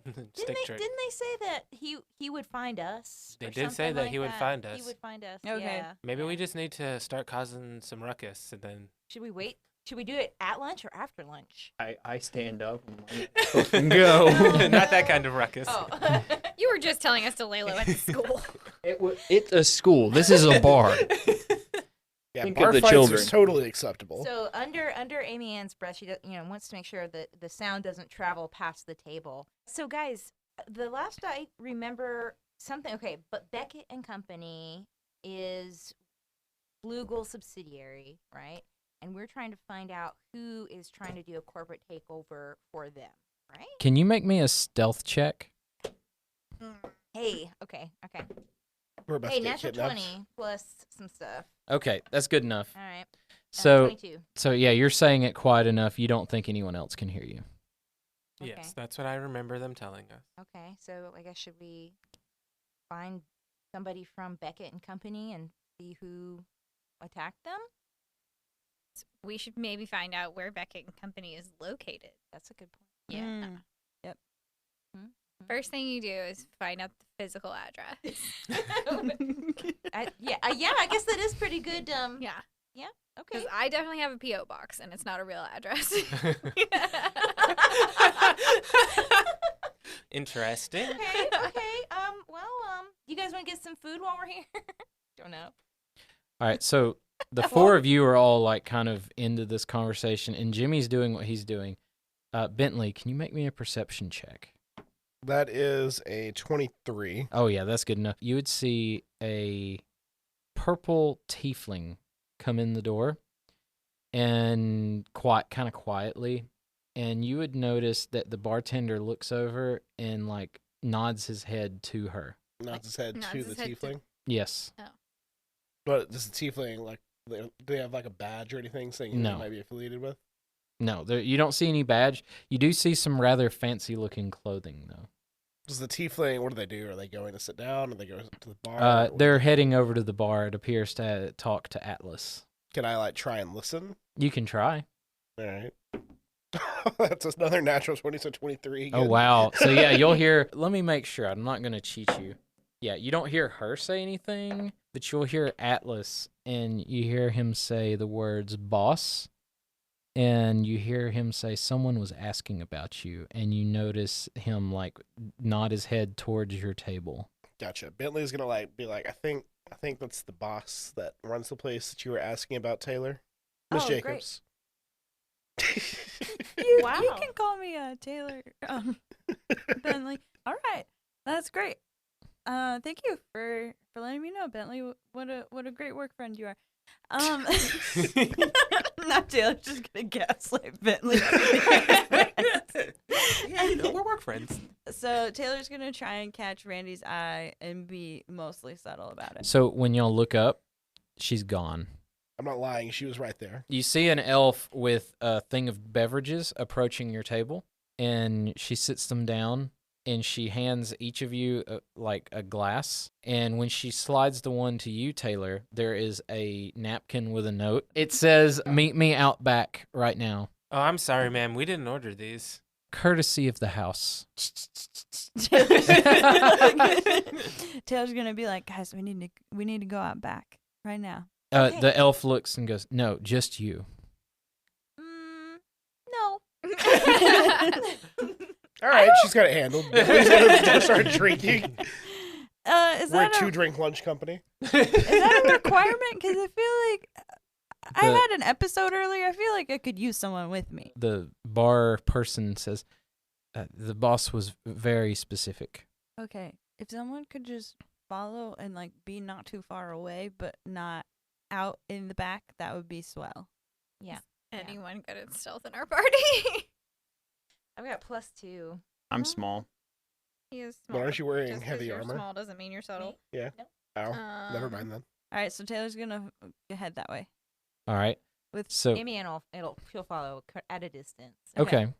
Stick Didn't trick. they say that he would find us? They or did say something that like he would find us. He would find us. Okay. Yeah. Maybe we just need to start causing some ruckus and then. Should we wait? Should we do it at lunch or after lunch? I stand up and go. Not that kind of ruckus. Oh. You were just telling us to lay low at the school. It's a school. This is a bar. yeah, Think bar of the fights children. are totally acceptable. So under Amy Ann's breath, she wants to make sure that the sound doesn't travel past the table. So guys, the last I remember something. Okay, but Beckett and Company is Flugel subsidiary, right? And we're trying to find out who is trying to do a corporate takeover for them, right? Can you make me a stealth check? Hey, okay. We're about Hey, to get natural kidnapped. 20 plus some stuff. Okay, that's good enough. All right. So, 22. so yeah, you're saying it quiet enough. You don't think anyone else can hear you. Okay. Yes, that's what I remember them telling us. Okay, so I guess should we find somebody from Beckett and Company and see who attacked them? We should maybe find out where Beckett and Company is located. That's a good point. Yeah. Mm. First thing you do is find out the physical address. I guess that is pretty good. Yeah. Okay. Because I definitely have a P.O. box, and it's not a real address. Interesting. Okay. You guys want to get some food while we're here? Don't know. All right, so the four of you are all like kind of into this conversation, and Jimmy's doing what he's doing. Bentley, can you make me a perception check? That is a 23. Oh yeah, that's good enough. You would see a purple tiefling come in the door, and kind of quietly, and you would notice that the bartender looks over and like nods his head to her. Nods his head nods to his the head to- tiefling. Yes. But does the tiefling, like, do they have like a badge or anything saying who No. they might be affiliated with? No, you don't see any badge. You do see some rather fancy-looking clothing, though. Does the tiefling, what do they do? Are they going to sit down? Are they going to the bar? They're heading over to the bar. It appears to talk to Atlas. Can I, like, try and listen? You can try. All right. That's another natural 20, so 23. Oh, again. wow. So, yeah, you'll hear... Let me make sure. I'm not going to cheat you. Yeah, you don't hear her say anything, but you'll hear Atlas, and you hear him say the words boss and you hear him say someone was asking about you, and you notice him like nod his head towards your table. Gotcha. Bentley's gonna be like, I think that's the boss that runs the place that you were asking about, Taylor. Miss Oh, Jacobs. You Wow. can call me Taylor Bentley. All right, that's great. Thank you for letting me know, Bentley. What a great work friend you are. Not Taylor, just gonna gaslight Bentley. Yeah, we're work friends. So Taylor's gonna try and catch Randy's eye and be mostly subtle about it. So when y'all look up, she's gone. I'm not lying. She was right there. You see an elf with a thing of beverages approaching your table, and she sits them down, and she hands each of you like a glass. And when she slides the one to you, Taylor, there is a napkin with a note. It says, "Meet me out back right now. Oh, I'm sorry, ma'am. We didn't order these. Courtesy of the house." Taylor's gonna be like, guys, we need to go out back right now. The elf looks and goes, "No, just you." No. All right, she's got it handled. Bentley's gonna start drinking. Is We're a that 2-drink lunch company. is that a requirement? Because I feel like I The- had an episode earlier. I feel like I could use someone with me. The bar person says, "The boss was very specific." Okay, if someone could just follow and like be not too far away, but not out in the back, that would be swell. Yeah. Anyone good at stealth in our party? I've got +2. I'm small. He is But small. aren't you wearing Just 'cause heavy you're armor? small doesn't mean you're subtle. Yeah. Oh, never mind then. All right, so Taylor's gonna head that way. All right. With So Amy and she'll follow at a distance. okay.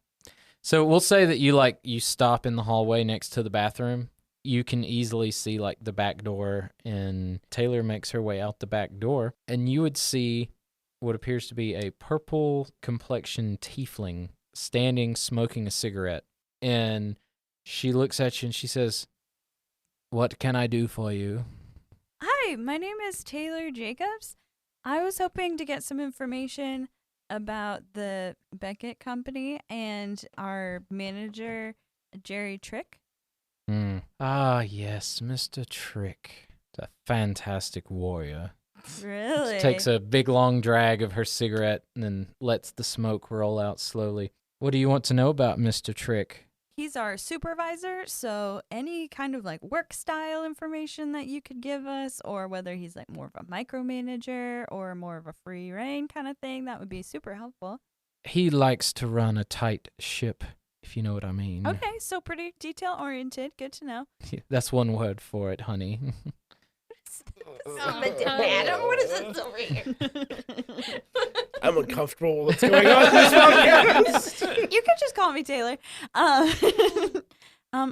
So we'll say that you stop in the hallway next to the bathroom. You can easily see like the back door, and Taylor makes her way out the back door, and you would see what appears to be a purple complexion tiefling standing smoking a cigarette. And she looks at you and she says, "What can I do for you?" Hi, my name is Taylor Jacobs. I was hoping to get some information about the Beckett Company and our manager, Jerry Trick. Ah, yes, Mr. Trick. A fantastic warrior. Really? She takes a big long drag of her cigarette and then lets the smoke roll out slowly. What do you want to know about Mr. Trick? He's our supervisor, so any kind of like work style information that you could give us, or whether he's like more of a micromanager or more of a free reign kind of thing, that would be super helpful. He likes to run a tight ship, if you know what I mean. Okay, so pretty detail oriented. Good to know. That's one word for it, honey. Madam, what is this over here? I'm uncomfortable with what's going on in this podcast. You can just call me Taylor. All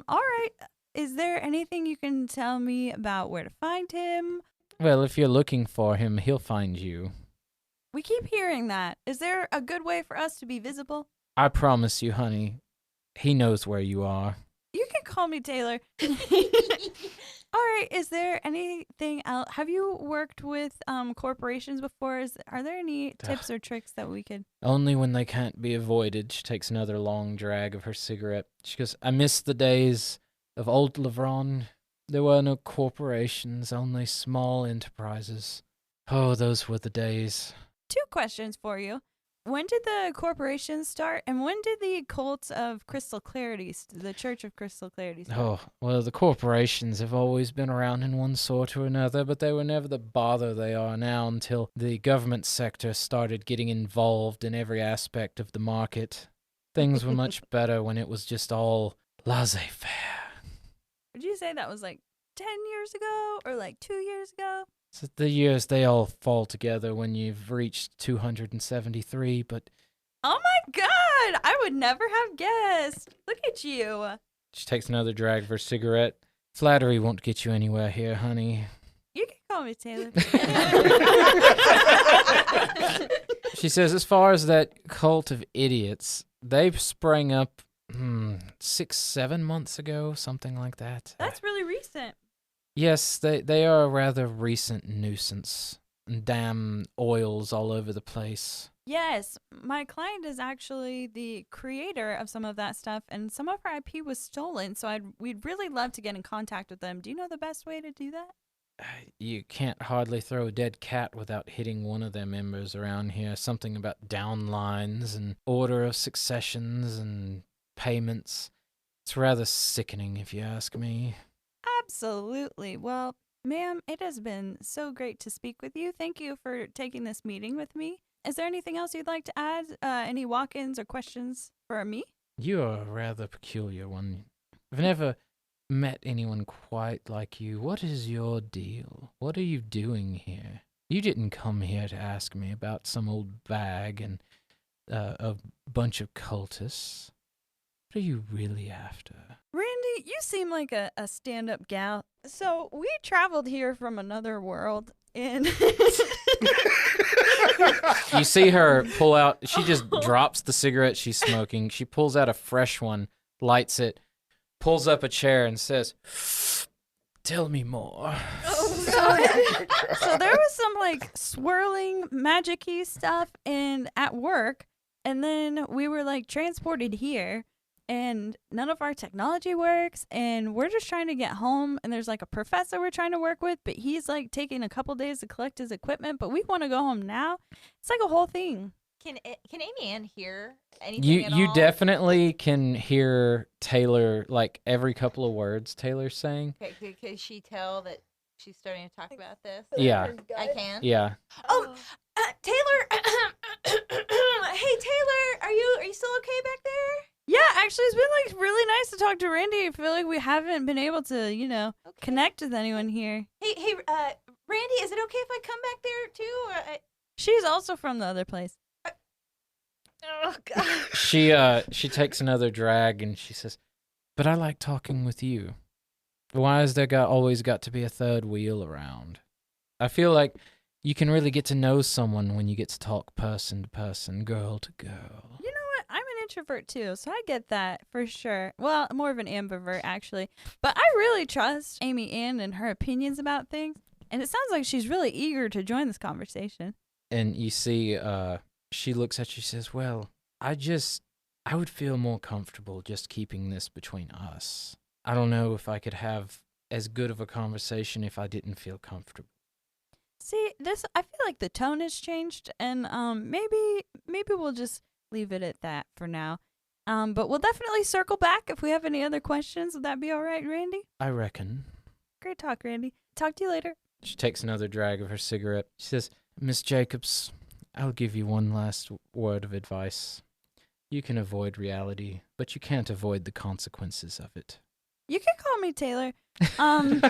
right. Is there anything you can tell me about where to find him? Well, if you're looking for him, he'll find you. We keep hearing that. Is there a good way for us to be visible? I promise you, honey, he knows where you are. You can call me Taylor. All right. Is there anything else? Have you worked with corporations before? Are there any tips or tricks that we could? Only when they can't be avoided. She takes another long drag of her cigarette. She goes, I miss the days of old Lavron. There were no corporations, only small enterprises. Oh, those were the days. 2 questions for you. When did the corporations start, and when did the cult of Crystal Clarity, the Church of Crystal Clarity start? Oh, well, the corporations have always been around in one sort or another, but they were never the bother they are now until the government sector started getting involved in every aspect of the market. Things were much better when it was just all laissez-faire. Would you say that was like 10 years ago or like 2 years ago? So the years, they all fall together when you've reached 273, but Oh my god! I would never have guessed. Look at you. she takes another drag of her cigarette. Flattery won't get you anywhere here, honey. You can call me Taylor. She says, as far as that cult of idiots, they sprang up 6-7 months ago, something like that. That's really recent. Yes, they are a rather recent nuisance. Damn oils all over the place. Yes, my client is actually the creator of some of that stuff, and some of her IP was stolen, so we'd really love to get in contact with them. Do you know the best way to do that? You can't hardly throw a dead cat without hitting one of them members around here. Something about downlines and order of successions and payments. It's rather sickening, if you ask me. Absolutely. Well, ma'am, it has been so great to speak with you. Thank you for taking this meeting with me. Is there anything else you'd like to add? Any walk-ins or questions for me? You are a rather peculiar one. I've never met anyone quite like you. What is your deal? What are you doing here? You didn't come here to ask me about some old bag and a bunch of cultists. What are you really after? Randy, you seem like a stand-up gal. So we traveled here from another world, and You see her pull out, she just drops the cigarette she's smoking. She pulls out a fresh one, lights it, pulls up a chair and says, "Tell me more." so there was some like swirling magic-y stuff at work, and then we were like transported here, and none of our technology works, and we're just trying to get home, and there's like a professor we're trying to work with, but he's like taking a couple days to collect his equipment, but we want to go home now. It's like a whole thing. Can Amy Ann hear anything at all? You definitely can hear Taylor, like every couple of words Taylor's saying. Okay, can she tell that she's starting to talk about this? Yeah. I can? Yeah. Oh, Taylor. Hey, Taylor, are you still okay back there? Yeah, actually, it's been like really nice to talk to Randy. I feel like we haven't been able to, connect with anyone here. Hey, Randy, is it okay if I come back there too? Or She's also from the other place. Oh God. She takes another drag and she says, "But I like talking with you. Why has there always got to be a third wheel around? I feel like you can really get to know someone when you get to talk person to person, girl to girl." You know what? I'm an introvert too, so I get that for sure. Well, more of an ambivert actually. But I really trust Amy Ann and her opinions about things, and it sounds like she's really eager to join this conversation. And you see, she looks at you and says, "Well, I would feel more comfortable just keeping this between us. I don't know if I could have as good of a conversation if I didn't feel comfortable." See, I feel like the tone has changed, and maybe we'll just leave it at that for now. But we'll definitely circle back if we have any other questions. Would that be all right, Randy? I reckon. Great talk, Randy. Talk to you later. She takes another drag of her cigarette. She says, "Miss Jacobs, I'll give you one last word of advice. You can avoid reality, but you can't avoid the consequences of it." You can call me Taylor. Thank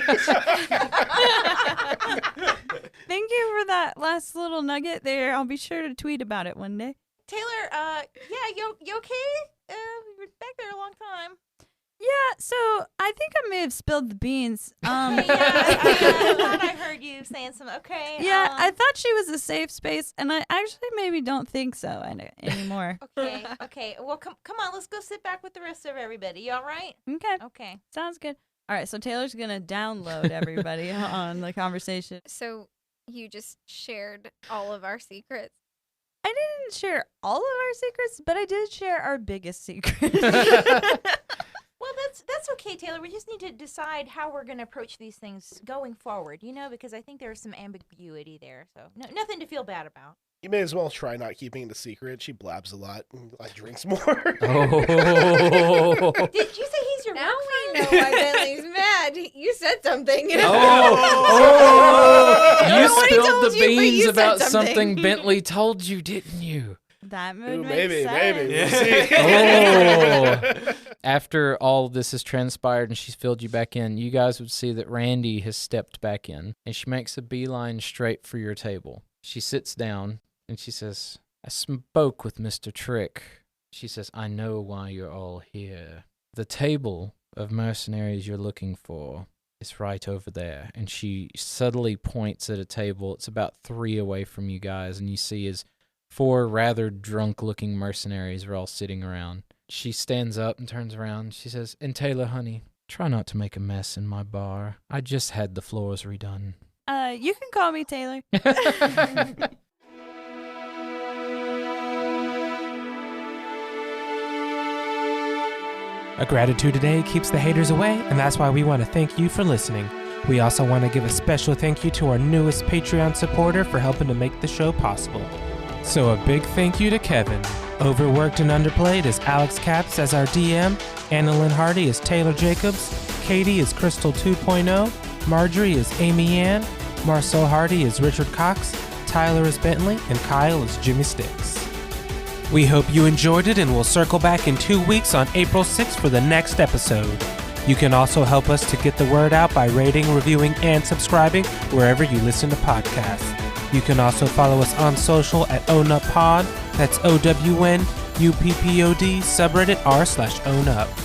you for that last little nugget there. I'll be sure to tweet about it one day. Taylor, yeah, you okay? We were back there a long time. Yeah, so I think I may have spilled the beans. I thought I heard you saying something. Okay. Yeah, I thought she was a safe space, and I actually maybe don't think so anymore. Okay. Well, come on. Let's go sit back with the rest of everybody. You all right? Okay. Okay. Sounds good. All right, so Taylor's going to download everybody on the conversation. So you just shared all of our secrets. I didn't share all of our secrets, but I did share our biggest secret. Well, that's okay, Taylor. We just need to decide how we're going to approach these things going forward, because I think there's some ambiguity there. So nothing to feel bad about. You may as well try not keeping it a secret. She blabs a lot and drinks more. Oh. Did you say he's your Now work we friend? know why Bentley's mad. You said something. Oh. You Nobody spilled told the you, but beans you said about something. something Bentley told you, didn't you? That would Ooh, make maybe. sense. We'll see. Oh. After all of this has transpired and she's filled you back in, you guys would see that Randy has stepped back in, and she makes a beeline straight for your table. She sits down, and she says, "I spoke with Mr. Trick." She says, "I know why you're all here. The table of mercenaries you're looking for is right over there." And she subtly points at a table. It's about 3 away from you guys, and you see as 4 rather drunk-looking mercenaries are all sitting around. She stands up and turns around. She says, "And Taylor, honey, try not to make a mess in my bar. I just had the floors redone." You can call me Taylor. A gratitude today keeps the haters away, and that's why we want to thank you for listening. We also want to give a special thank you to our newest Patreon supporter for helping to make the show possible. So a big thank you to Kevin. Overworked and Underplayed is Alex Capps as our DM, Annalyn Hardy is Taylor Jacobs, Katie is Krystal 2.0, Marjorie is Amy Ann, Marcel Hardy is Richard Cox, Tyler is Bentley, and Kyle is Jimmy Sticks. We hope you enjoyed it, and we'll circle back in 2 weeks on April 6th for the next episode. You can also help us to get the word out by rating, reviewing, and subscribing wherever you listen to podcasts. You can also follow us on social at OwnUpPod, that's OWNUPPOD, subreddit r/OwnUp.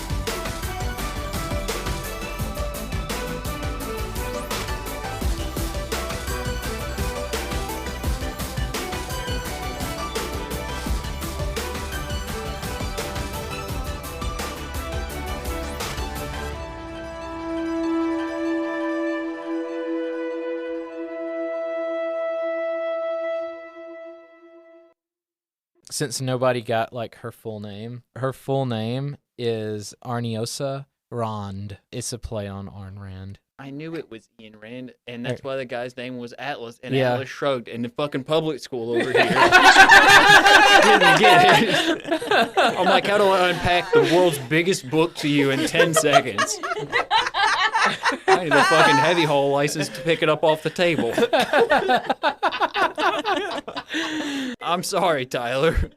Since nobody got like her full name is Arniosa Rand. It's a play on Ayn Rand. I knew it was Ian Rand, and that's why the guy's name was Atlas, and Yeah. Atlas shrugged in the fucking public school over here. Didn't get it. I'm like, how do I unpack the world's biggest book to you in 10 seconds? I need a fucking heavy haul license to pick it up off the table. I'm sorry, Tyler.